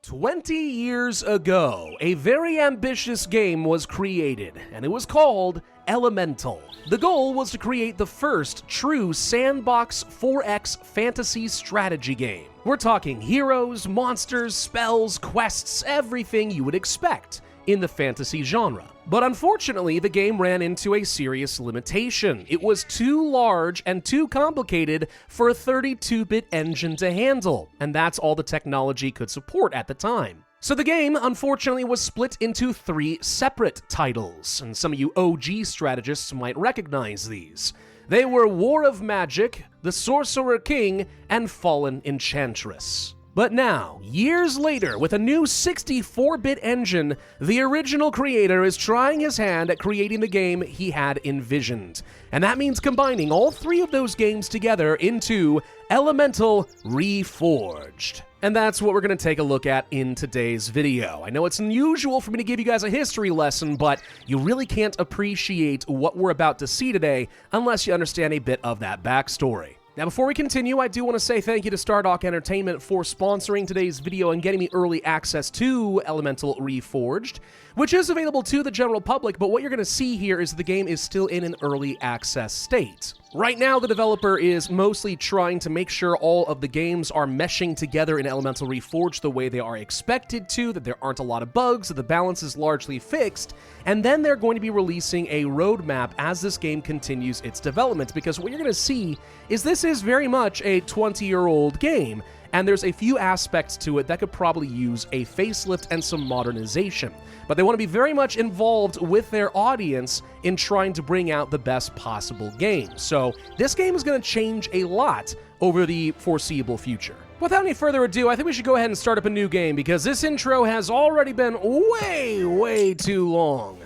20 years ago, a very ambitious game was created, and it was called Elemental. The goal was to create the first true sandbox 4X fantasy strategy game. We're talking heroes, monsters, spells, quests, everything you would expect in the fantasy genre. But unfortunately, the game ran into a serious limitation. It was too large and too complicated for a 32-bit engine to handle, and that's all the technology could support at the time. So the game, unfortunately, was split into 3 separate titles, and some of you OG strategists might recognize these. They were War of Magic, The Sorcerer King, and Fallen Enchantress. But now, years later, with a new 64-bit engine, the original creator is trying his hand at creating the game he had envisioned. And that means combining all 3 of those games together into Elemental Reforged. And that's what we're going to take a look at in today's video. I know it's unusual for me to give you guys a history lesson, but you really can't appreciate what we're about to see today unless you understand a bit of that backstory. Now, before we continue, I do want to say thank you to Stardock Entertainment for sponsoring today's video and getting me early access to Elemental Reforged, which is available to the general public, but what you're going to see here is the game is still in an early access state. Right now, the developer is mostly trying to make sure all of the games are meshing together in Elemental Reforged the way they are expected to, that there aren't a lot of bugs, that the balance is largely fixed, and then they're going to be releasing a roadmap as this game continues its development, because what you're going to see is this is very much a 20-year-old game, and there's a few aspects to it that could probably use a facelift and some modernization. But they want to be very much involved with their audience in trying to bring out the best possible game. So this game is going to change a lot over the foreseeable future. Without any further ado, I think we should go ahead and start up a new game because this intro has already been way too long.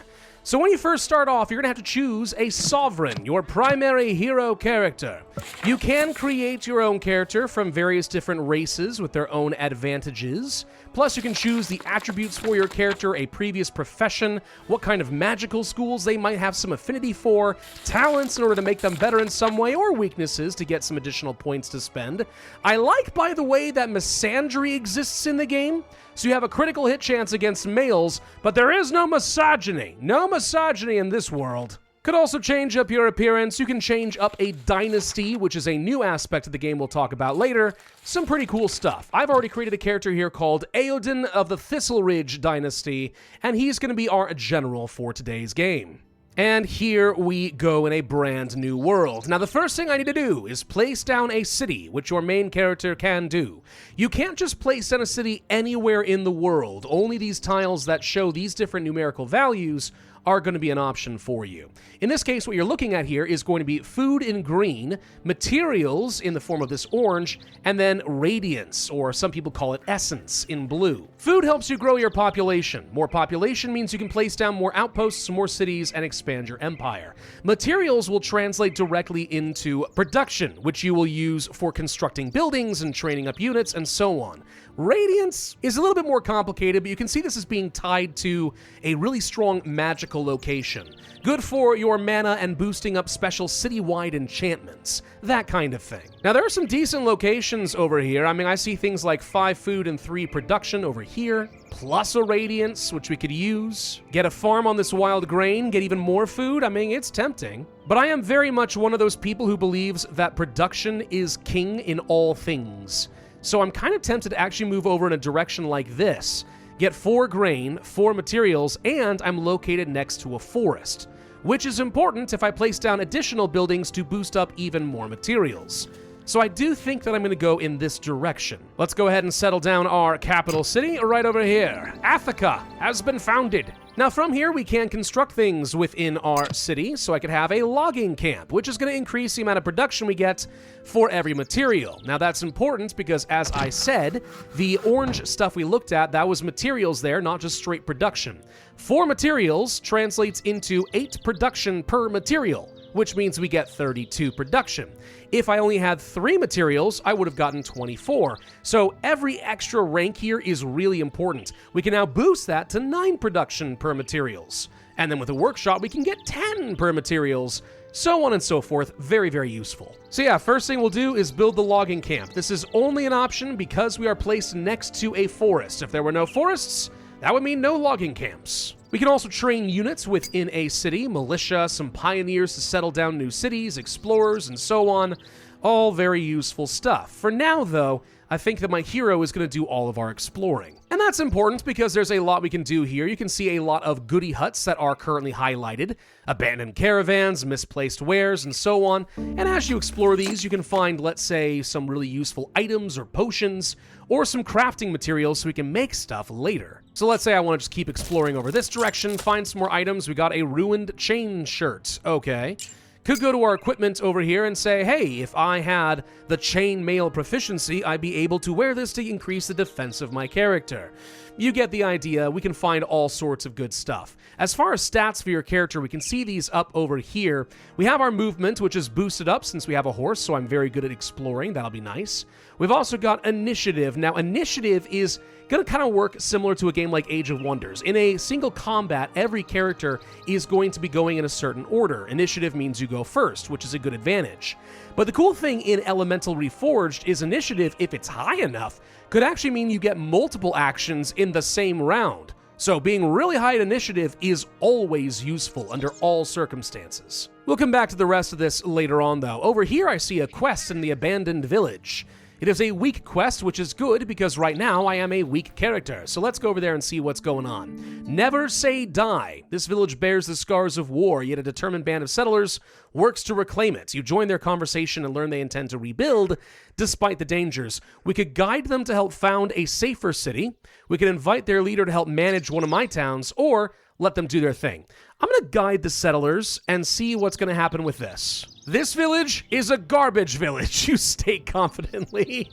So when you first start off, you're going to have to choose a Sovereign, your primary hero character. You can create your own character from various different races with their own advantages. Plus, you can choose the attributes for your character, a previous profession, what kind of magical schools they might have some affinity for, talents in order to make them better in some way, or weaknesses to get some additional points to spend. I like, by the way, that misandry exists in the game. So you have a critical hit chance against males, but there is no misogyny. No misogyny in this world. Could also change up your appearance. You can change up a dynasty, which is a new aspect of the game we'll talk about later. Some pretty cool stuff. I've already created a character here called Aodin of the Thistleridge dynasty, and he's going to be our general for today's game. And here we go in a brand new world. Now, the first thing I need to do is place down a city, which your main character can do. You can't just place down a city anywhere in the world. Only these tiles that show these different numerical values are going to be an option for you. In this case, what you're looking at here is going to be food in green, materials in the form of this orange, and then radiance, or some people call it essence, in blue. Food helps you grow your population. More population means you can place down more outposts, more cities, and expand your empire. Materials will translate directly into production, which you will use for constructing buildings and training up units and so on. Radiance is a little bit more complicated, but you can see this as being tied to a really strong magical location. Good for your mana and boosting up special citywide enchantments, that kind of thing. Now, there are some decent locations over here. I mean, I see things like 5 food and 3 production over here, plus a radiance, which we could use. Get a farm on this wild grain, get even more food. I mean, it's tempting. But I am very much one of those people who believes that production is king in all things. So I'm kind of tempted to actually move over in a direction like this. Get 4 grain, 4 materials, and I'm located next to a forest, which is important if I place down additional buildings to boost up even more materials. So I do think that I'm going to go in this direction. Let's go ahead and settle down our capital city right over here. Attica has been founded. Now from here, we can construct things within our city, so I could have a logging camp, which is going to increase the amount of production we get for every material. Now that's important because, as I said, the orange stuff we looked at, that was materials there, not just straight production. 4 materials translates into 8 production per material, which means we get 32 production. If I only had 3 materials, I would have gotten 24. So every extra rank here is really important. We can now boost that to 9 production per materials. And then with a workshop, we can get 10 per materials. so on and so forth. Very, very useful. So yeah, first thing we'll do is build the logging camp. This is only an option because we are placed next to a forest. If there were no forests, that would mean no logging camps. We can also train units within a city, militia, some pioneers to settle down new cities, explorers, and so on. All very useful stuff. For now, though, I think that my hero is going to do all of our exploring. And that's important because there's a lot we can do here. You can see a lot of goody huts that are currently highlighted, abandoned caravans, misplaced wares, and so on. And as you explore these, you can find, let's say, some really useful items or potions, or some crafting materials so we can make stuff later. So let's say I want to just keep exploring over this direction, find some more items. We got a ruined chain shirt. Okay. Could go to our equipment over here and say, hey, if I had the chainmail proficiency, I'd be able to wear this to increase the defense of my character. You get the idea. We can find all sorts of good stuff. As far as stats for your character, we can see these up over here. We have our movement, which is boosted up since we have a horse, so I'm very good at exploring. That'll be nice. We've also got initiative. Now, initiative is going to kind of work similar to a game like Age of Wonders. In a single combat, every character is going to be going in a certain order. Initiative means you go first, which is a good advantage. But the cool thing in Elemental Reforged is initiative, if it's high enough, could actually mean you get multiple actions in the same round. So being really high at initiative is always useful under all circumstances. We'll come back to the rest of this later on, though. Over here, I see a quest in the abandoned village. It is a weak quest, which is good because right now I am a weak character. So let's go over there and see what's going on. Never say die. This village bears the scars of war, yet a determined band of settlers works to reclaim it. You join their conversation and learn they intend to rebuild despite the dangers. We could guide them to help found a safer city. We could invite their leader to help manage one of my towns, or let them do their thing. I'm going to guide the settlers and see what's going to happen with this. This village is a garbage village, you state confidently.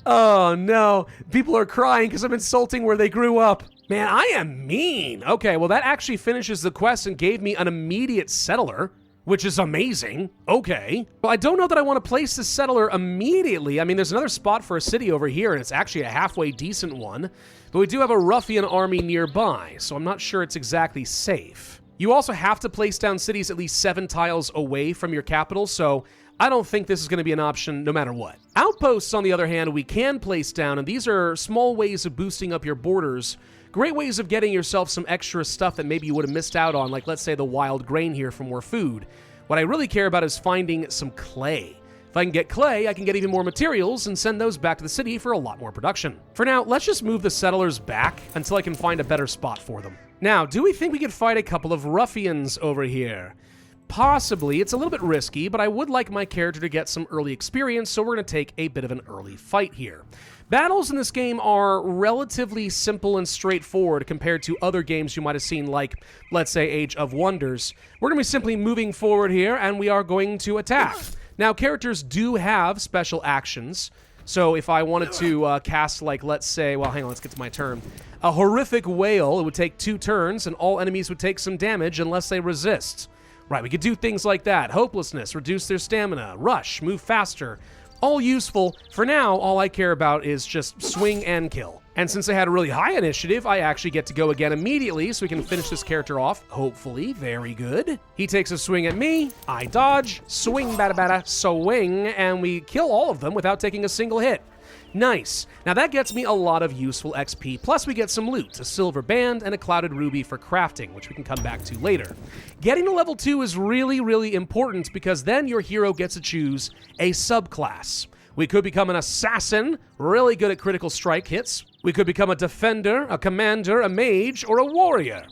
Oh no, people are crying because I'm insulting where they grew up. Man, I am mean. Okay, well that actually finishes the quest and gave me an immediate settler, which is amazing. Okay. Well, I don't know that I want to place the settler immediately. I mean, there's another spot for a city over here, and it's actually a halfway decent one. But we do have a ruffian army nearby, so I'm not sure it's exactly safe. You also have to place down cities at least 7 tiles away from your capital, so I don't think this is going to be an option no matter what. Outposts, on the other hand, we can place down, and these are small ways of boosting up your borders. Great ways of getting yourself some extra stuff that maybe you would have missed out on, like let's say the wild grain here for more food. What I really care about is finding some clay. If I can get clay, I can get even more materials and send those back to the city for a lot more production. For now, let's just move the settlers back until I can find a better spot for them. Now, do we think we could fight a couple of ruffians over here? Possibly. It's a little bit risky, but I would like my character to get some early experience, so we're going to take a bit of an early fight here. Battles in this game are relatively simple and straightforward compared to other games you might have seen, like, let's say, Age of Wonders. We're going to be simply moving forward here, and we are going to attack. Now, characters do have special actions, so if I wanted to cast, like, let's say, well, hang on, let's get to my turn. A horrific wail, it would take 2 turns, and all enemies would take some damage unless they resist. Right, we could do things like that. Hopelessness, reduce their stamina, rush, move faster. All useful. For now, all I care about is just swing and kill. And since I had a really high initiative, I actually get to go again immediately so we can finish this character off, hopefully. Very good. He takes a swing at me, I dodge, swing, bada bada, swing, and we kill all of them without taking a single hit. Nice. Now that gets me a lot of useful XP, plus we get some loot, a silver band and a clouded ruby for crafting, which we can come back to later. Getting to level 2 is really, really important because then your hero gets to choose a subclass. We could become an assassin, really good at critical strike hits. We could become a defender, a commander, a mage, or a warrior.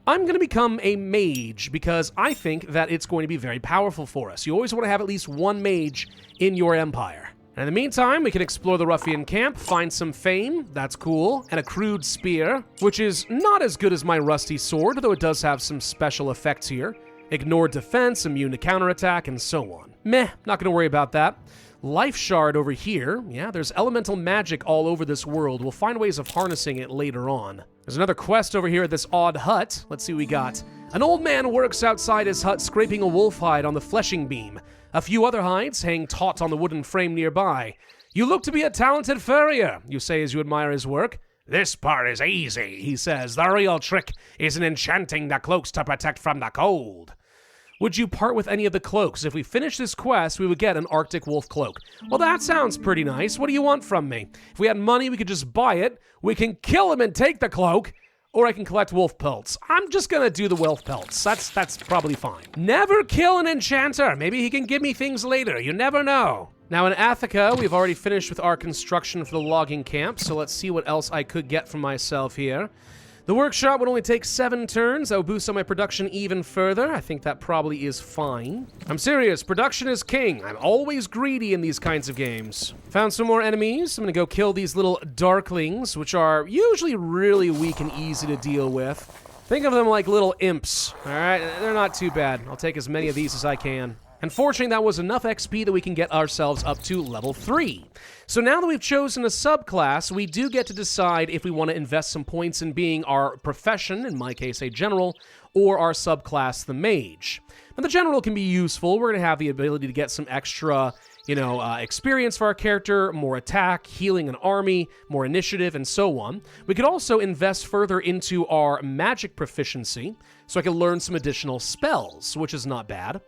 I'm going to become a mage because I think that it's going to be very powerful for us. You always want to have at least one mage in your empire. And in the meantime, we can explore the ruffian camp, find some fame, that's cool, and a crude spear, which is not as good as my rusty sword, though it does have some special effects here. Ignore defense, immune to counterattack, and so on. Meh, not going to worry about that. Life shard over here. Yeah, there's elemental magic all over this world. We'll find ways of harnessing it later on. There's another quest over here at this odd hut. Let's see what we got. An old man works outside his hut scraping a wolf hide on the fleshing beam. A few other hides hang taut on the wooden frame nearby. You look to be a talented furrier, you say as you admire his work. This part is easy, he says. The real trick is in enchanting the cloaks to protect from the cold. Would you part with any of the cloaks? If we finish this quest, we would get an Arctic wolf cloak. Well, that sounds pretty nice. What do you want from me? If we had money, we could just buy it. We can kill him and take the cloak. Or I can collect wolf pelts. I'm just gonna do the wolf pelts. That's probably fine. Never kill an enchanter. Maybe he can give me things later. You never know. Now in Athica, we've already finished with our construction for the logging camp, so let's see what else I could get for myself here. The workshop would only take 7 turns. That would boost up my production even further. I think that probably is fine. I'm serious. Production is king. I'm always greedy in these kinds of games. Found some more enemies. I'm gonna go kill these little darklings, which are usually really weak and easy to deal with. Think of them like little imps. All right, they're not too bad. I'll take as many of these as I can. Unfortunately, that was enough XP that we can get ourselves up to level 3. So now that we've chosen a subclass, we do get to decide if we want to invest some points in being our profession, in my case a general, or our subclass the mage. Now the general can be useful. We're going to have the ability to get some extra, experience for our character, more attack, healing an army, more initiative, and so on. We could also invest further into our magic proficiency, so I can learn some additional spells, which is not bad.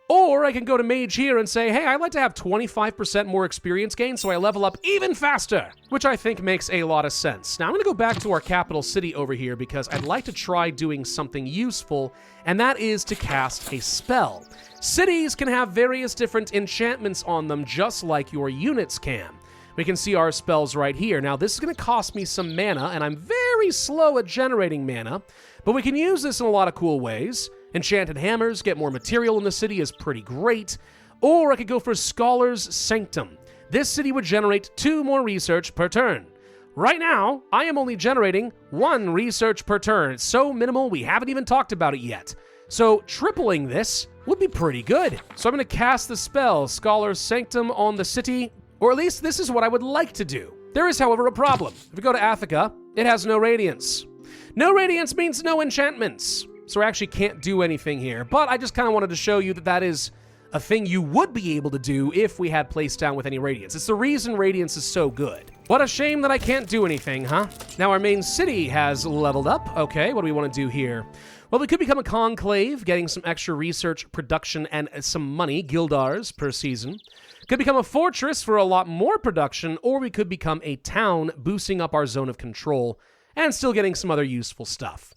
Or I can go to Mage here and say, hey, I'd like to have 25% more experience gain so I level up even faster, which I think makes a lot of sense. Now I'm going to go back to our capital city over here because I'd like to try doing something useful, and that is to cast a spell. Cities can have various different enchantments on them just like your units can. We can see our spells right here. Now this is going to cost me some mana, and I'm very slow at generating mana, but we can use this in a lot of cool ways. Enchanted hammers, get more material in the city is pretty great. Or I could go for Scholar's Sanctum. This city would generate 2 more research per turn. Right now, I am only generating 1 research per turn. It's so minimal, we haven't even talked about it yet. So tripling this would be pretty good. So I'm going to cast the spell, Scholar's Sanctum, on the city, or at least this is what I would like to do. There is, however, a problem. If we go to Athica, it has no radiance. No radiance means no enchantments. So I actually can't do anything here, but I just kind of wanted to show you that that is a thing you would be able to do if we had placed down with any radiance. It's the reason radiance is so good. What a shame that I can't do anything, huh? Now our main city has leveled up. Okay, what do we want to do here? Well, we could become a conclave, getting some extra research, production, and some money, guildars, per season. Could become a fortress for a lot more production, or we could become a town, boosting up our zone of control, and still getting some other useful stuff.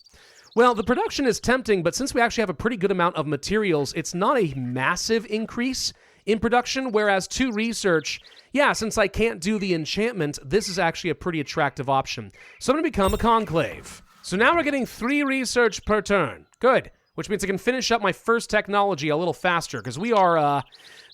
Well, the production is tempting, but since we actually have a pretty good amount of materials, it's not a massive increase in production, whereas 2 research, yeah, since I can't do the enchantment, this is actually a pretty attractive option. So I'm going to become a conclave. So now we're getting 3 research per turn. Good, which means I can finish up my first technology a little faster, because we are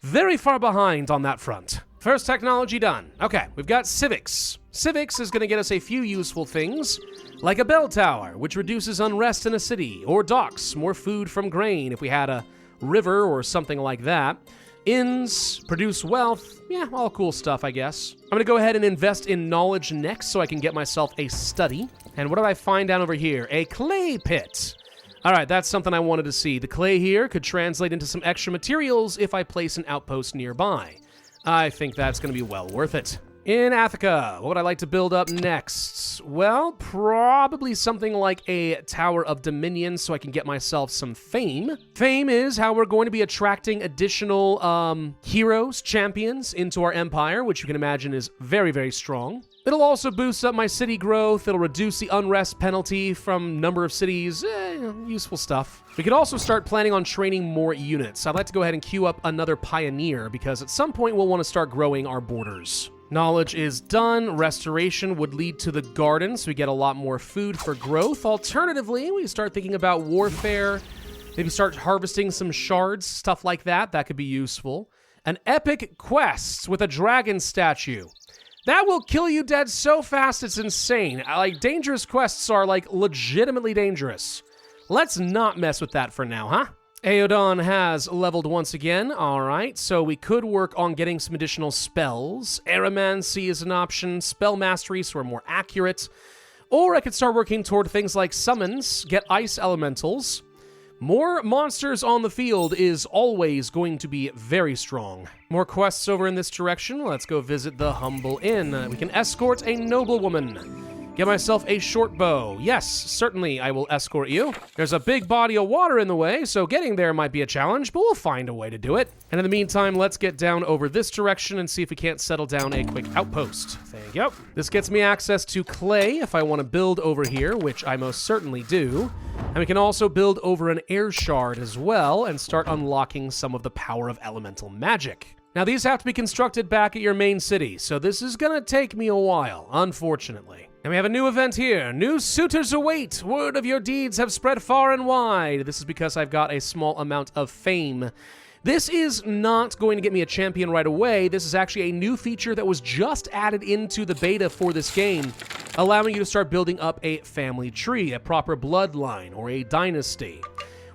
very far behind on that front. First technology done. Okay, we've got civics. Civics is going to get us a few useful things, like a bell tower, which reduces unrest in a city, or docks, more food from grain if we had a river or something like that. Inns, produce wealth, yeah, all cool stuff, I guess. I'm going to go ahead and invest in knowledge next so I can get myself a study. And what did I find down over here? A clay pit. All right, that's something I wanted to see. The clay here could translate into some extra materials if I place an outpost nearby. I think that's going to be well worth it. In Athica, what would I like to build up next? Well, probably something like a Tower of Dominion so I can get myself some fame. Fame is how we're going to be attracting additional heroes, champions into our empire, which you can imagine is very, very strong. It'll also boost up my city growth. It'll reduce the unrest penalty from number of cities. Useful stuff. We could also start planning on training more units. I'd like to go ahead and queue up another pioneer because at some point we'll want to start growing our borders. Knowledge is done. Restoration would lead to the garden, so we get a lot more food for growth. Alternatively, we start thinking about warfare, maybe start harvesting some shards, stuff like that. That could be useful. An epic quest with a dragon statue. That will kill you dead so fast it's insane. Like, dangerous quests are, like, legitimately dangerous. Let's not mess with that for now, huh? Aeodon has leveled once again. All right, so we could work on getting some additional spells. Aeromancy is an option. Spell mastery, so we're more accurate. Or I could start working toward things like summons, get ice elementals. More monsters on the field is always going to be very strong. More quests over in this direction. Let's go visit the Humble Inn. We can escort a noblewoman. Get myself a short bow. Yes, certainly I will escort you. There's a big body of water in the way, so getting there might be a challenge, but we'll find a way to do it. And in the meantime, let's get down over this direction and see if we can't settle down a quick outpost. Thank you. This gets me access to clay if I want to build over here, which I most certainly do. And we can also build over an air shard as well and start unlocking some of the power of elemental magic. Now, these have to be constructed back at your main city, so this is gonna take me a while, unfortunately. And we have a new event here. New suitors await. Word of your deeds have spread far and wide. This is because I've got a small amount of fame. This is not going to get me a champion right away. This is actually a new feature that was just added into the beta for this game, allowing you to start building up a family tree, a proper bloodline, or a dynasty.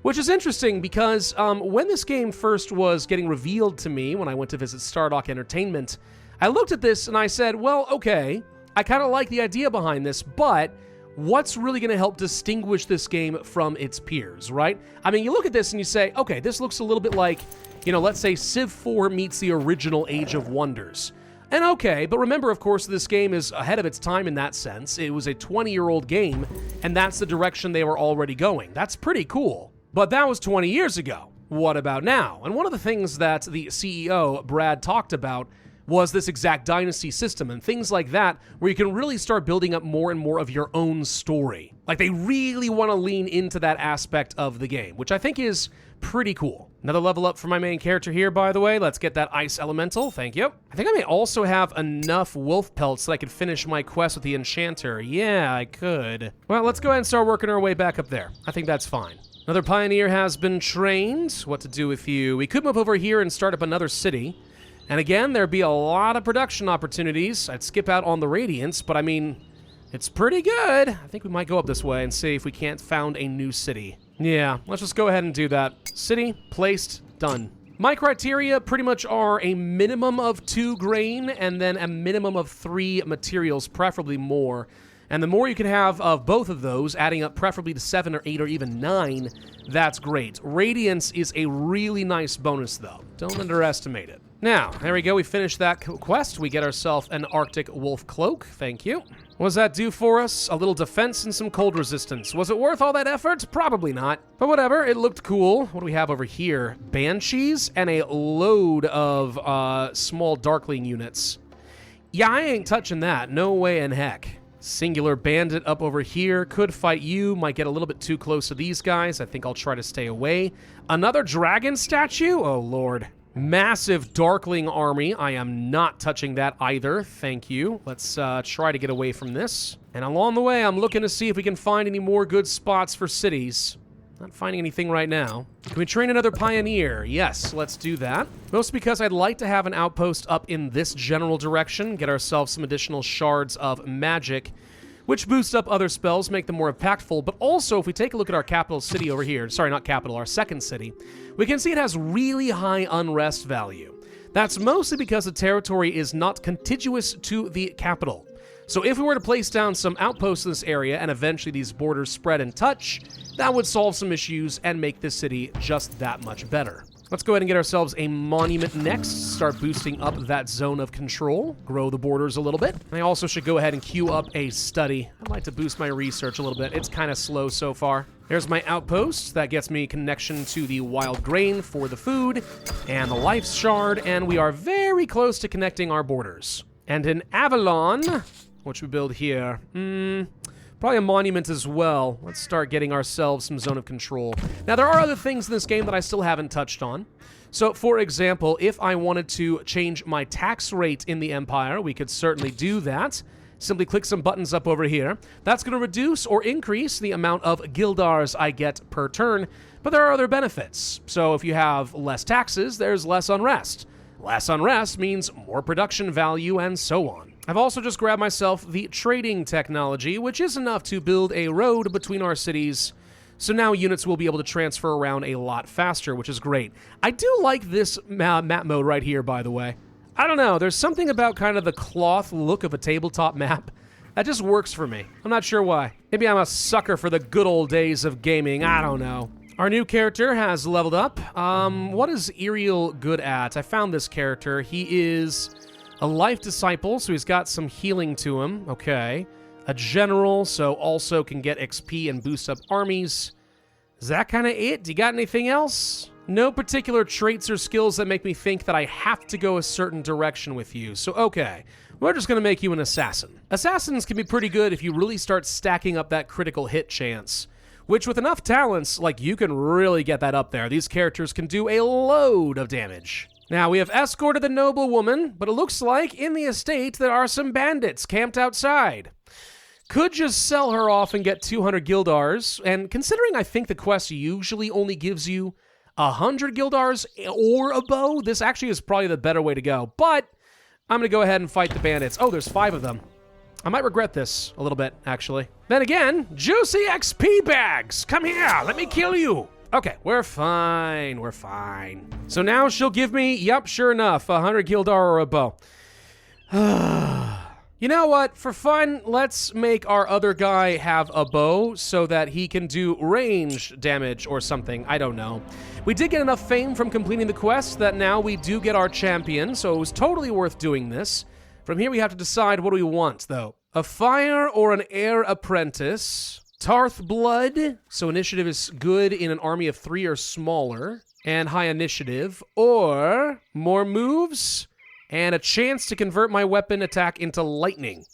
Which is interesting because when this game first was getting revealed to me when I went to visit Stardock Entertainment, I looked at this and I said, well, okay, I kind of like the idea behind this, but what's really going to help distinguish this game from its peers, right? I mean, you look at this and you say, okay, this looks a little bit like, you know, let's say Civ 4 meets the original Age of Wonders. And okay, but remember, of course, this game is ahead of its time in that sense. It was a 20-year-old game, and that's the direction they were already going. That's pretty cool. But that was 20 years ago. What about now? And one of the things that the CEO, Brad, talked about was this exact dynasty system and things like that, where you can really start building up more and more of your own story. Like, they really want to lean into that aspect of the game, which I think is pretty cool. Another level up for my main character here, by the way. Let's get that ice elemental. Thank you. I think I may also have enough wolf pelts so I could finish my quest with the enchanter. Yeah, I could. Well, let's go ahead and start working our way back up there. I think that's fine. Another pioneer has been trained. What to do with you? We could move over here and start up another city. And again, there'd be a lot of production opportunities. I'd skip out on the Radiance, but I mean, it's pretty good. I think we might go up this way and see if we can't found a new city. Yeah, let's just go ahead and do that. City, placed, done. My criteria pretty much are a minimum of 2 grain and then a minimum of 3 materials, preferably more. And the more you can have of both of those, adding up preferably to 7 or 8 or even 9, that's great. Radiance is a really nice bonus, though. Don't underestimate it. Now, there we go. We finished that quest. We get ourselves an Arctic Wolf Cloak. Thank you. What does that do for us? A little defense and some cold resistance. Was it worth all that effort? Probably not. But whatever. It looked cool. What do we have over here? Banshees and a load of small Darkling units. Yeah, I ain't touching that. No way in heck. Singular Bandit up over here. Could fight you. Might get a little bit too close to these guys. I think I'll try to stay away. Another dragon statue? Oh, Lord. Massive Darkling army. I am not touching that either. Thank you. Let's try to get away from this. And along the way, I'm looking to see if we can find any more good spots for cities. Not finding anything right now. Can we train another pioneer? Yes, let's do that. Mostly because I'd like to have an outpost up in this general direction, get ourselves some additional shards of magic, which boost up other spells, make them more impactful. But also, if we take a look at our capital city over here, sorry, not capital, our second city, we can see it has really high unrest value. That's mostly because the territory is not contiguous to the capital. So if we were to place down some outposts in this area and eventually these borders spread and touch, that would solve some issues and make this city just that much better. Let's go ahead and get ourselves a monument next, start boosting up that zone of control, grow the borders a little bit. I also should go ahead and queue up a study. I'd like to boost my research a little bit. It's kind of slow so far. There's my outpost. That gets me connection to the wild grain for the food and the life shard, and we are very close to connecting our borders. And in Avalon, which we build here, probably a monument as well. Let's start getting ourselves some zone of control. Now, there are other things in this game that I still haven't touched on. So, for example, if I wanted to change my tax rate in the Empire, we could certainly do that. Simply click some buttons up over here. That's going to reduce or increase the amount of Guildars I get per turn, but there are other benefits. So, if you have less taxes, there's less unrest. Less unrest means more production value and so on. I've also just grabbed myself the trading technology, which is enough to build a road between our cities. So now units will be able to transfer around a lot faster, which is great. I do like this map mode right here, by the way. I don't know, there's something about kind of the cloth look of a tabletop map that just works for me. I'm not sure why. Maybe I'm a sucker for the good old days of gaming, I don't know. Our new character has leveled up. What is Iriel good at? I found this character. He is a life disciple, so he's got some healing to him. Okay. a general, so also can get XP and boost up armies. Is that kind of it? Do you got anything else? No particular traits or skills that make me think that I have to go a certain direction with you. So, okay, we're just going to make you an assassin. Assassins can be pretty good if you really start stacking up that critical hit chance, which with enough talents, like, you can really get that up there. These characters can do a load of damage. Now, we have escorted the noble woman, but it looks like in the estate there are some bandits camped outside. Could just sell her off and get 200 guildars, and considering I think the quest usually only gives you 100 guildars or a bow, this actually is probably the better way to go. But I'm going to go ahead and fight the bandits. Oh, there's 5 of them. I might regret this a little bit, actually. Then again, juicy XP bags! Come here, let me kill you! Okay, we're fine, we're fine. So now she'll give me, yep, sure enough, 100 guildar or a bow. You know what? For fun, let's make our other guy have a bow so that he can do range damage or something. I don't know. We did get enough fame from completing the quest that now we do get our champion, so it was totally worth doing this. From here, we have to decide what do we want, though. A fire or an air apprentice. Tarth blood, so initiative is good in an army of 3 or smaller, and high initiative. Or more moves and a chance to convert my weapon attack into lightning.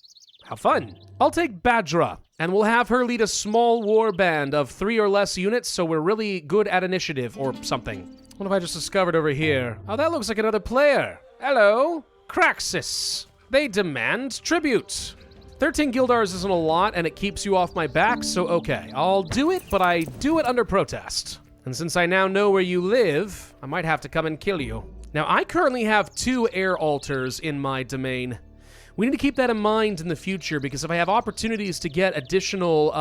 How fun. I'll take Badra, and we'll have her lead a small war band of 3 or less units, so we're really good at initiative or something. What have I just discovered over here? Oh, that looks like another player. Hello, Craxus. They demand tribute. 13 guildars isn't a lot, and it keeps you off my back, so okay. I'll do it, but I do it under protest. And since I now know where you live, I might have to come and kill you. Now, I currently have 2 air altars in my domain. We need to keep that in mind in the future, because if I have opportunities to get additional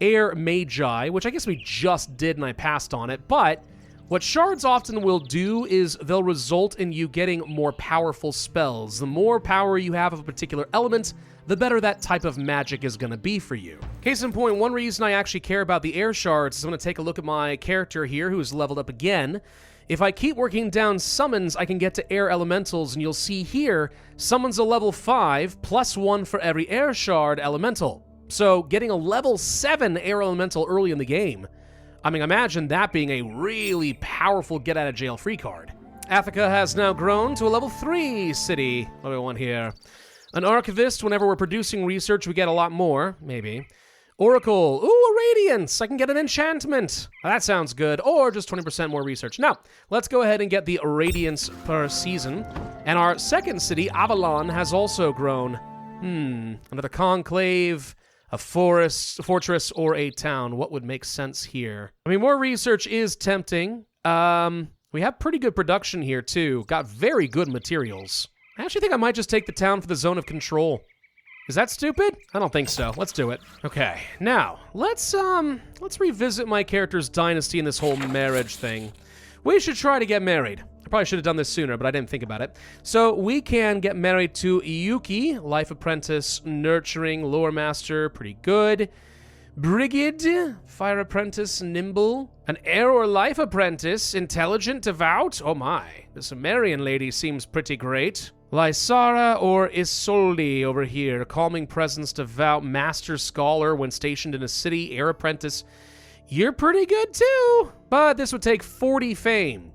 air magi, which I guess we just did and I passed on it, but what shards often will do is they'll result in you getting more powerful spells. The more power you have of a particular element, the better that type of magic is going to be for you. Case in point, one reason I actually care about the air shards is I'm going to take a look at my character here who's leveled up again. If I keep working down summons, I can get to air elementals, and you'll see here, summons a level 5, plus 1 for every air shard elemental. So getting a level 7 air elemental early in the game, I mean, imagine that being a really powerful get-out-of-jail-free card. Athica has now grown to a level 3 city. What do we want here? An archivist, whenever we're producing research, we get a lot more, maybe. Oracle, ooh, a radiance, I can get an enchantment. That sounds good, or just 20% more research. Now, let's go ahead and get the radiance per season. And our second city, Avalon, has also grown. Another conclave, a fortress, or a town. What would make sense here? I mean, more research is tempting. We have pretty good production here, too. Got very good materials. I actually think I might just take the town for the zone of control. Is that stupid? I don't think so. Let's do it. Okay, now, let's revisit my character's dynasty and this whole marriage thing. We should try to get married. I probably should have done this sooner, but I didn't think about it. So we can get married to Yuki, life apprentice, nurturing, lore master, pretty good. Brigid, fire apprentice, nimble. An air or life apprentice, intelligent, devout. Oh my, the Sumerian lady seems pretty great. Lysara or Isolde over here, calming presence, devout, master scholar when stationed in a city, air apprentice. You're pretty good too, but this would take 40 fame.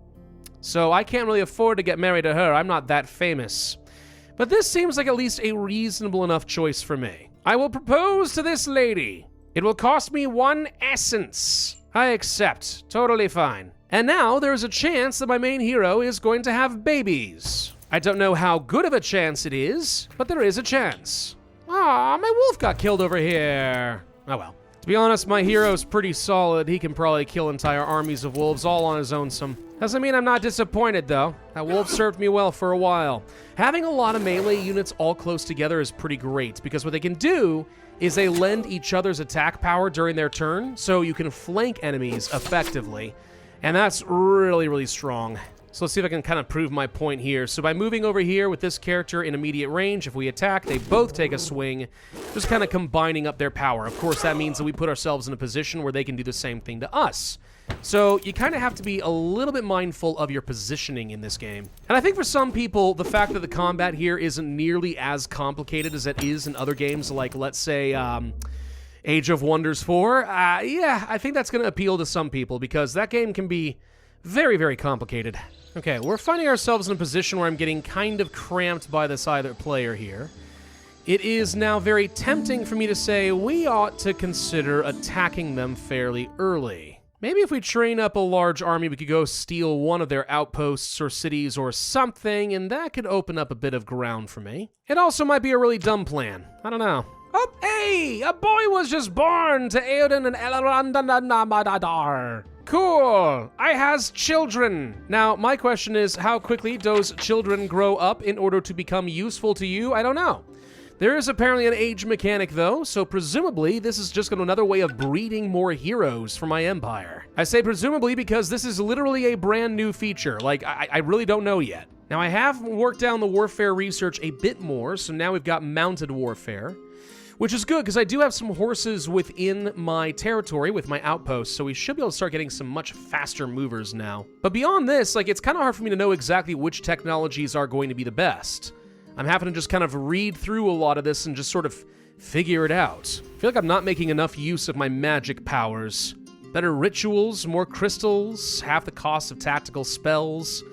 So I can't really afford to get married to her, I'm not that famous. But this seems like at least a reasonable enough choice for me. I will propose to this lady. It will cost me 1 essence. I accept, totally fine. And now there's a chance that my main hero is going to have babies. I don't know how good of a chance it is, but there is a chance. Aw, my wolf got killed over here. Oh well. To be honest, my hero's pretty solid. He can probably kill entire armies of wolves all on his own some. Doesn't mean I'm not disappointed, though. That wolf served me well for a while. Having a lot of melee units all close together is pretty great, because what they can do is they lend each other's attack power during their turn, so you can flank enemies effectively. And that's really, really strong. So let's see if I can kind of prove my point here. So by moving over here with this character in immediate range, if we attack, they both take a swing, just kind of combining up their power. Of course, that means that we put ourselves in a position where they can do the same thing to us. So you kind of have to be a little bit mindful of your positioning in this game. And I think for some people, the fact that the combat here isn't nearly as complicated as it is in other games, like, let's say, Age of Wonders 4, yeah, I think that's going to appeal to some people, because that game can be very, very complicated. Okay, we're finding ourselves in a position where I'm getting kind of cramped by this either player here. It is now very tempting for me to say we ought to consider attacking them fairly early. Maybe if we train up a large army, we could go steal one of their outposts or cities or something, and that could open up a bit of ground for me. It also might be a really dumb plan. I don't know. Oh, hey! A boy was just born to Eoden and Elrond. Cool! I has children! Now, my question is, how quickly those children grow up in order to become useful to you? I don't know. There is apparently an age mechanic, though, so presumably this is just another way of breeding more heroes for my empire. I say presumably because this is literally a brand new feature. Like, I really don't know yet. Now, I have worked down the warfare research a bit more, so now we've got mounted warfare, which is good because I do have some horses within my territory with my outposts, so we should be able to start getting some much faster movers now. But beyond this, like, it's kind of hard for me to know exactly which technologies are going to be the best. I'm having to just kind of read through a lot of this and just sort of figure it out. I feel like I'm not making enough use of my magic powers. Better rituals, more crystals, half the cost of tactical spells.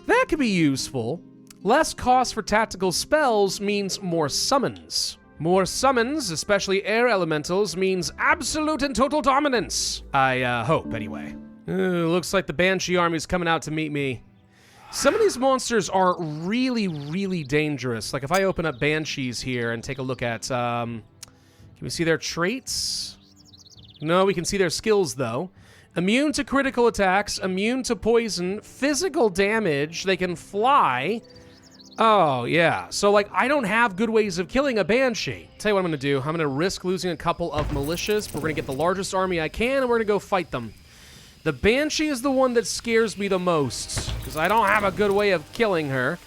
That could be useful. Less cost for tactical spells means more summons. More summons, especially air elementals, means absolute and total dominance. I hope, anyway. Looks like the Banshee army's coming out to meet me. Some of these monsters are really, really dangerous. Like, if I open up Banshees here and take a look at, can we see their traits? No, we can see their skills, though. Immune to critical attacks, immune to poison, physical damage, they can fly. Oh, yeah. So, like, I don't have good ways of killing a Banshee. Tell you what I'm going to do. I'm going to risk losing a couple of militias, but we're going to get the largest army I can, and we're going to go fight them. The Banshee is the one that scares me the most, because I don't have a good way of killing her.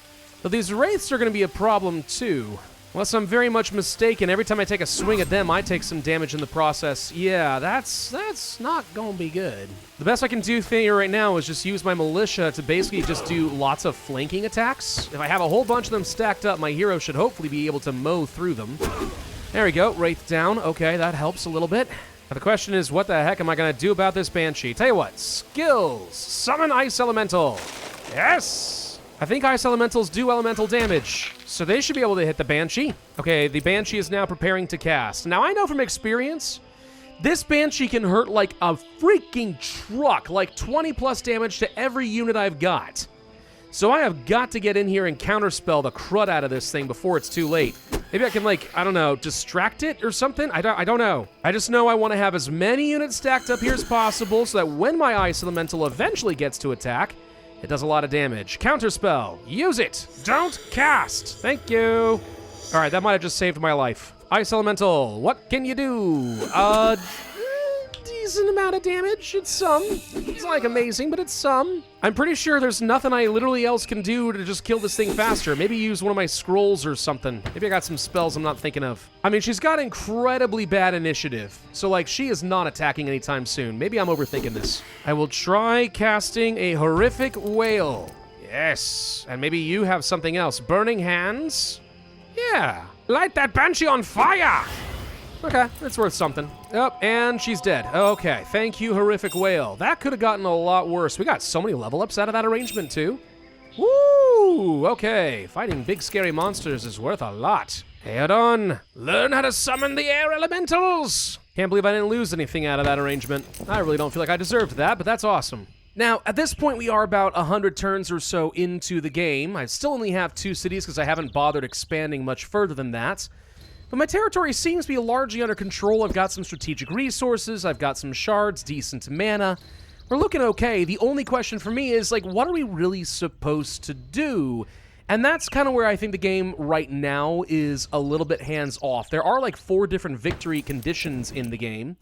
But these Wraiths are going to be a problem, too. Unless I'm very much mistaken, every time I take a swing at them, I take some damage in the process. Yeah, that's not going to be good. The best I can do here right now is just use my militia to basically just do lots of flanking attacks. If I have a whole bunch of them stacked up, my hero should hopefully be able to mow through them. There we go, Wraith down. Okay, that helps a little bit. Now the question is, what the heck am I going to do about this Banshee? Tell you what, skills. Summon Ice Elemental. Yes! I think Ice Elementals do elemental damage, so they should be able to hit the Banshee. Okay, the Banshee is now preparing to cast. Now I know from experience, this Banshee can hurt like a freaking truck, like 20 plus damage to every unit I've got. So I have got to get in here and counterspell the crud out of this thing before it's too late. Maybe I can, like, I don't know, distract it or something? I don't know. I just know I want to have as many units stacked up here as possible so that when my Ice Elemental eventually gets to attack, it does a lot of damage. Counterspell. Use it. Don't cast. Thank you. All right, that might have just saved my life. Ice Elemental, what can you do? Decent amount of damage. It's some. It's like amazing, but it's some. I'm pretty sure there's nothing I literally else can do to just kill this thing faster. Maybe use one of my scrolls or something. Maybe I got some spells I'm not thinking of. I mean, she's got incredibly bad initiative. So, like, she is not attacking anytime soon. Maybe I'm overthinking this. I will try casting a horrific whale. Yes. And maybe you have something else. Burning hands? Yeah. Light that Banshee on fire! Okay, it's worth something. Yep, and she's dead. Okay, thank you, Horrific Whale. That could have gotten a lot worse. We got so many level ups out of that arrangement, too. Woo! Okay, fighting big scary monsters is worth a lot. Eoden, learn how to summon the air elementals! Can't believe I didn't lose anything out of that arrangement. I really don't feel like I deserved that, but that's awesome. Now, at this point, we are about 100 turns or so into the game. I still only have 2 cities because I haven't bothered expanding much further than that. But my territory seems to be largely under control. I've got some strategic resources, I've got some shards, decent mana. We're looking okay. The only question for me is, like, what are we really supposed to do? And that's kind of where I think the game right now is a little bit hands-off. There are, like, 4 different victory conditions in the game.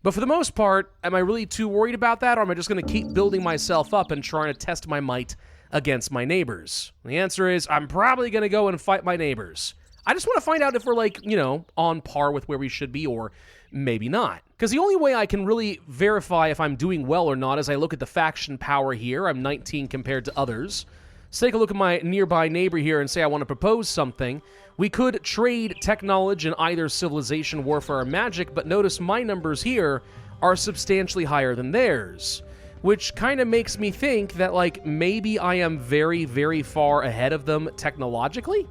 But for the most part, am I really too worried about that, or am I just going to keep building myself up and trying to test my might against my neighbors? The answer is I'm probably going to go and fight my neighbors. I just want to find out if we're, like, you know, on par with where we should be, or maybe not. Because the only way I can really verify if I'm doing well or not is I look at the faction power here. I'm 19 compared to others. Let's take a look at my nearby neighbor here and say I want to propose something. We could trade tech knowledge in either civilization, warfare, or magic, but notice my numbers here are substantially higher than theirs, which kind of makes me think that, like, maybe I am very, very far ahead of them technologically.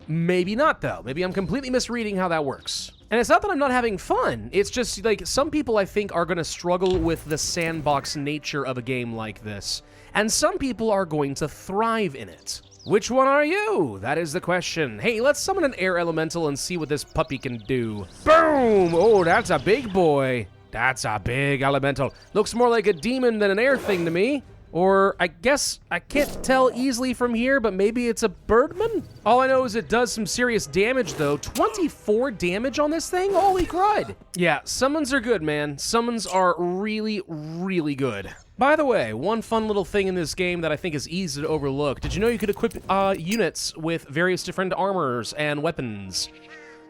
Maybe not, though. Maybe I'm completely misreading how that works. And it's not that I'm not having fun. It's just, like, some people, I think, are going to struggle with the sandbox nature of a game like this. And some people are going to thrive in it. Which one are you? That is the question. Hey, let's summon an air elemental and see what this puppy can do. Boom! Oh, that's a big boy. That's a big elemental. Looks more like a demon than an air thing to me. Or, I guess, I can't tell easily from here, but maybe it's a birdman? All I know is it does some serious damage, though. 24 damage on this thing? Holy crud. Yeah, summons are good, man. Summons are really, really good. By the way, one fun little thing in this game that I think is easy to overlook. Did you know you could equip units with various different armors and weapons?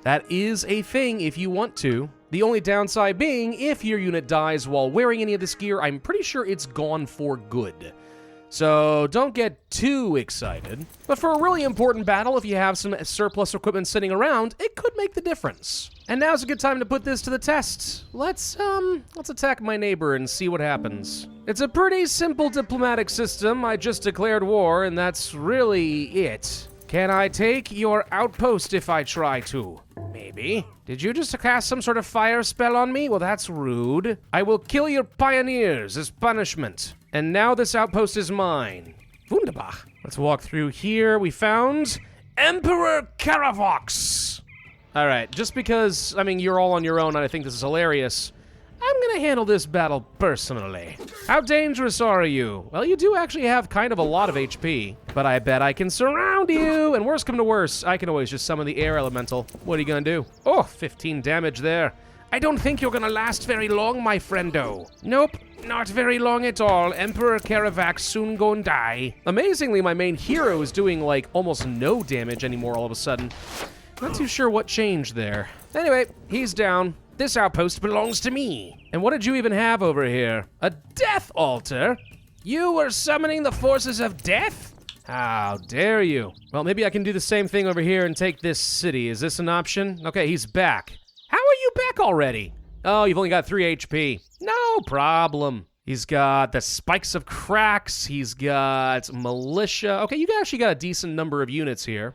That is a thing if you want to. The only downside being, if your unit dies while wearing any of this gear, I'm pretty sure it's gone for good. So don't get too excited. But for a really important battle, if you have some surplus equipment sitting around, it could make the difference. And now's a good time to put this to the test. Let's attack my neighbor and see what happens. It's a pretty simple diplomatic system. I just declared war, and that's really it. Can I take your outpost if I try to? Maybe. Did you just cast some sort of fire spell on me? Well, that's rude. I will kill your pioneers as punishment. And now this outpost is mine. Wunderbar. Let's walk through here. We found Emperor Caravox. All right, just because, I mean, you're all on your own and I think this is hilarious, I'm gonna handle this battle personally. How dangerous are you? Well, you do actually have kind of a lot of HP, but I bet I can surround you. And worst come to worst, I can always just summon the air elemental. What are you gonna do? Oh, 15 damage there. I don't think you're gonna last very long, my friendo. Nope, not very long at all. Emperor Caravax soon gon' die. Amazingly, my main hero is doing like almost no damage anymore all of a sudden. Not too sure what changed there. Anyway, he's down. This outpost belongs to me. And what did you even have over here? A death altar? You were summoning the forces of death? How dare you? Well, maybe I can do the same thing over here and take this city. Is this an option? Okay, he's back. How are you back already? Oh, you've only got 3 HP. No problem. He's got the spikes of cracks. He's got militia. Okay, you actually got a decent number of units here.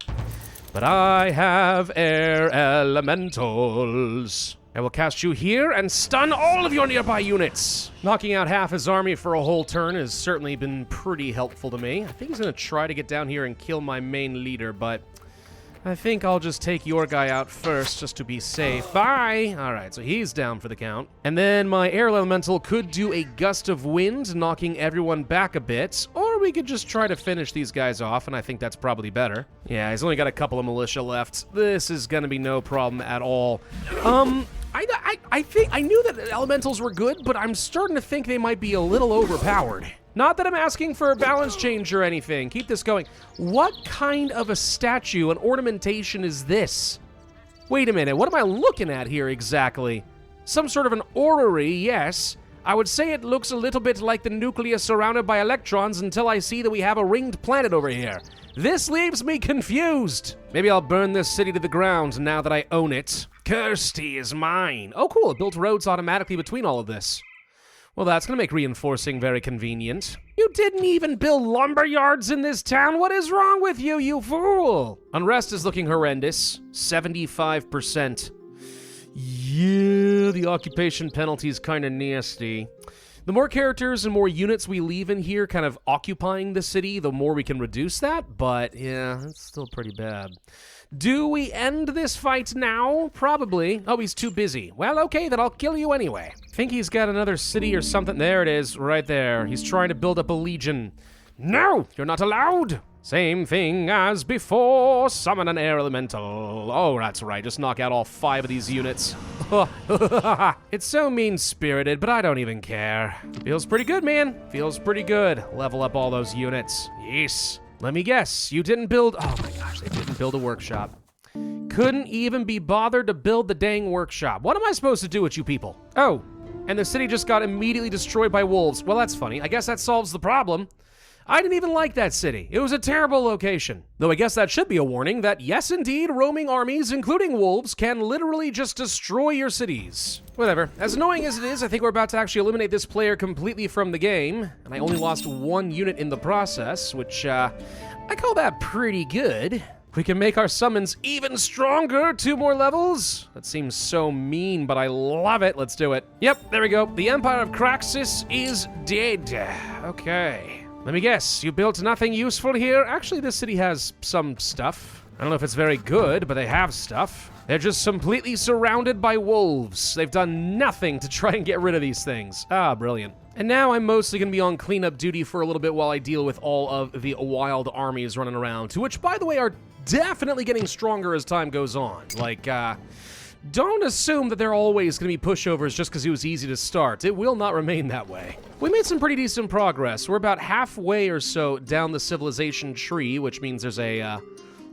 But I have air elementals. I will cast you here and stun all of your nearby units. Knocking out half his army for a whole turn has certainly been pretty helpful to me. I think he's going to try to get down here and kill my main leader, but I think I'll just take your guy out first just to be safe. Bye! Alright, so he's down for the count. And then my air elemental could do a gust of wind, knocking everyone back a bit, or we could just try to finish these guys off, and I think that's probably better. Yeah, he's only got a couple of militia left. This is gonna be no problem at all. I think I knew that elementals were good, but I'm starting to think they might be a little overpowered. Not that I'm asking for a balance change or anything. Keep this going. What kind of a statue and ornamentation is this? Wait a minute, what am I looking at here exactly? Some sort of an orrery, yes. I would say it looks a little bit like the nucleus surrounded by electrons until I see that we have a ringed planet over here. This leaves me confused. Maybe I'll burn this city to the ground now that I own it. Kirsty is mine. Oh, cool. It built roads automatically between all of this. Well, that's going to make reinforcing very convenient. You didn't even build lumber yards in this town. What is wrong with you, you fool? Unrest is looking horrendous. 75%. Yeah, the occupation penalty is kind of nasty. The more characters and more units we leave in here kind of occupying the city, the more we can reduce that, but yeah, it's still pretty bad. Do we end this fight now? Probably. Oh, he's too busy. Well, okay, then I'll kill you anyway. Think he's got another city or something. There it is, right there. He's trying to build up a legion. No, you're not allowed. Same thing as before. Summon an air elemental. Oh, that's right. Just knock out all 5 of these units. It's so mean-spirited, but I don't even care. Feels pretty good, man. Feels pretty good. Level up all those units. Yes. Let me guess, you didn't build... Oh my gosh, they didn't build a workshop. Couldn't even be bothered to build the dang workshop. What am I supposed to do with you people? Oh, and the city just got immediately destroyed by wolves. Well, that's funny. I guess that solves the problem. I didn't even like that city. It was a terrible location. Though I guess that should be a warning that yes, indeed, roaming armies, including wolves, can literally just destroy your cities. Whatever. As annoying as it is, I think we're about to actually eliminate this player completely from the game. And I only lost 1 unit in the process, which, I call that pretty good. We can make our summons even stronger, 2 more levels. That seems so mean, but I love it. Let's do it. Yep, there we go. The Empire of Craxus is dead. Okay. Let me guess, you built nothing useful here? Actually, this city has some stuff. I don't know if it's very good, but they have stuff. They're just completely surrounded by wolves. They've done nothing to try and get rid of these things. Ah, brilliant. And now I'm mostly going to be on cleanup duty for a little bit while I deal with all of the wild armies running around, to which, by the way, are definitely getting stronger as time goes on. Like, don't assume that they're always going to be pushovers just because it was easy to start. It will not remain that way. We made some pretty decent progress. We're about halfway or so down the civilization tree, which means there's a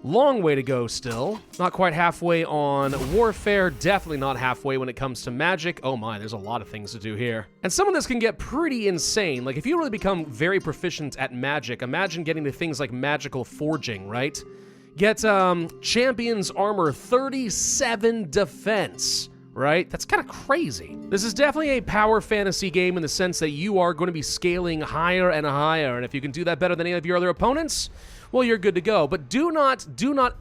long way to go still. Not quite halfway on warfare, definitely not halfway when it comes to magic. Oh my, there's a lot of things to do here. And some of this can get pretty insane. Like, if you really become very proficient at magic, imagine getting to things like magical forging, right? Get Champion's Armor 37 defense, right? That's kind of crazy. This is definitely a power fantasy game in the sense that you are going to be scaling higher and higher, and if you can do that better than any of your other opponents, well, you're good to go. But do not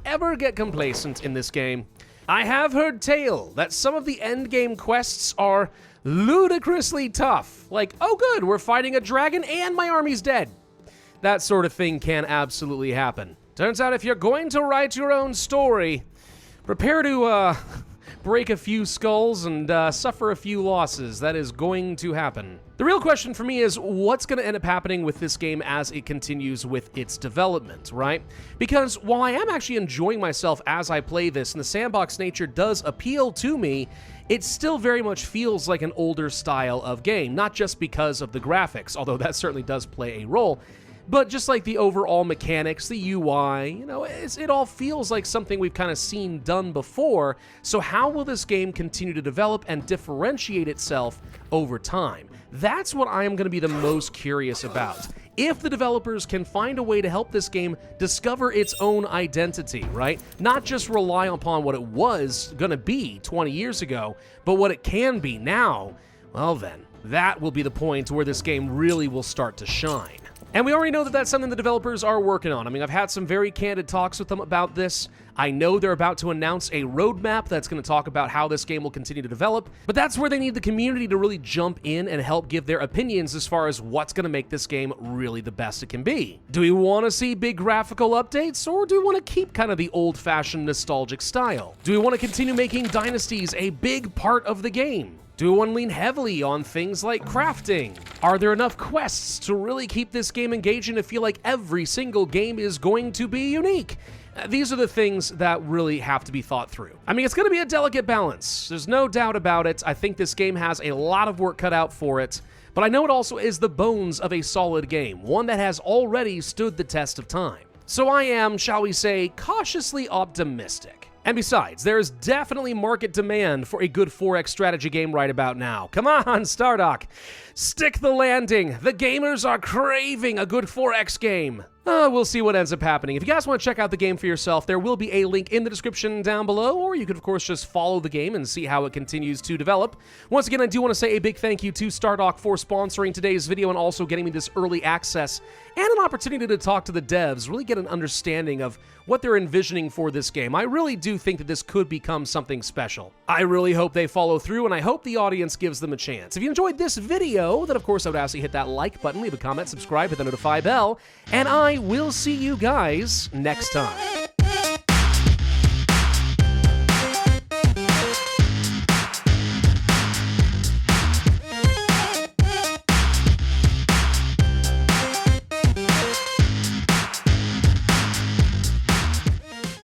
ever get complacent in this game. I have heard tale that some of the endgame quests are ludicrously tough. Like, oh good, we're fighting a dragon and my army's dead. That sort of thing can absolutely happen. Turns out if you're going to write your own story, prepare to break a few skulls and suffer a few losses. That is going to happen. The real question for me is what's going to end up happening with this game as it continues with its development, right? Because while I am actually enjoying myself as I play this, and the sandbox nature does appeal to me, it still very much feels like an older style of game, not just because of the graphics, although that certainly does play a role, but just like the overall mechanics, the UI, you know, it all feels like something we've kind of seen done before. So how will this game continue to develop and differentiate itself over time? That's what I am going to be the most curious about. If the developers can find a way to help this game discover its own identity, right? Not just rely upon what it was going to be 20 years ago, but what it can be now, well then, that will be the point where this game really will start to shine. And we already know that that's something the developers are working on. I mean, I've had some very candid talks with them about this. I know they're about to announce a roadmap that's going to talk about how this game will continue to develop, but that's where they need the community to really jump in and help give their opinions as far as what's going to make this game really the best it can be. Do we want to see big graphical updates, or do we want to keep kind of the old-fashioned nostalgic style? Do we want to continue making dynasties a big part of the game? Do we want to lean heavily on things like crafting? Are there enough quests to really keep this game engaging to feel like every single game is going to be unique? These are the things that really have to be thought through. I mean, it's going to be a delicate balance. There's no doubt about it. I think this game has a lot of work cut out for it, but I know it also is the bones of a solid game, one that has already stood the test of time. So I am, shall we say, cautiously optimistic. And besides, there is definitely market demand for a good 4X strategy game right about now. Come on, Stardock. Stick the landing. The gamers are craving a good 4X game. We'll see what ends up happening. If you guys want to check out the game for yourself, there will be a link in the description down below, or you could, of course, just follow the game and see how it continues to develop. Once again, I do want to say a big thank you to Stardock for sponsoring today's video and also getting me this early access and an opportunity to talk to the devs, really get an understanding of what they're envisioning for this game. I really do think that this could become something special. I really hope they follow through, and I hope the audience gives them a chance. If you enjoyed this video, then of course I would ask you to hit that like button, leave a comment, subscribe, hit the notify bell, and I will see you guys next time.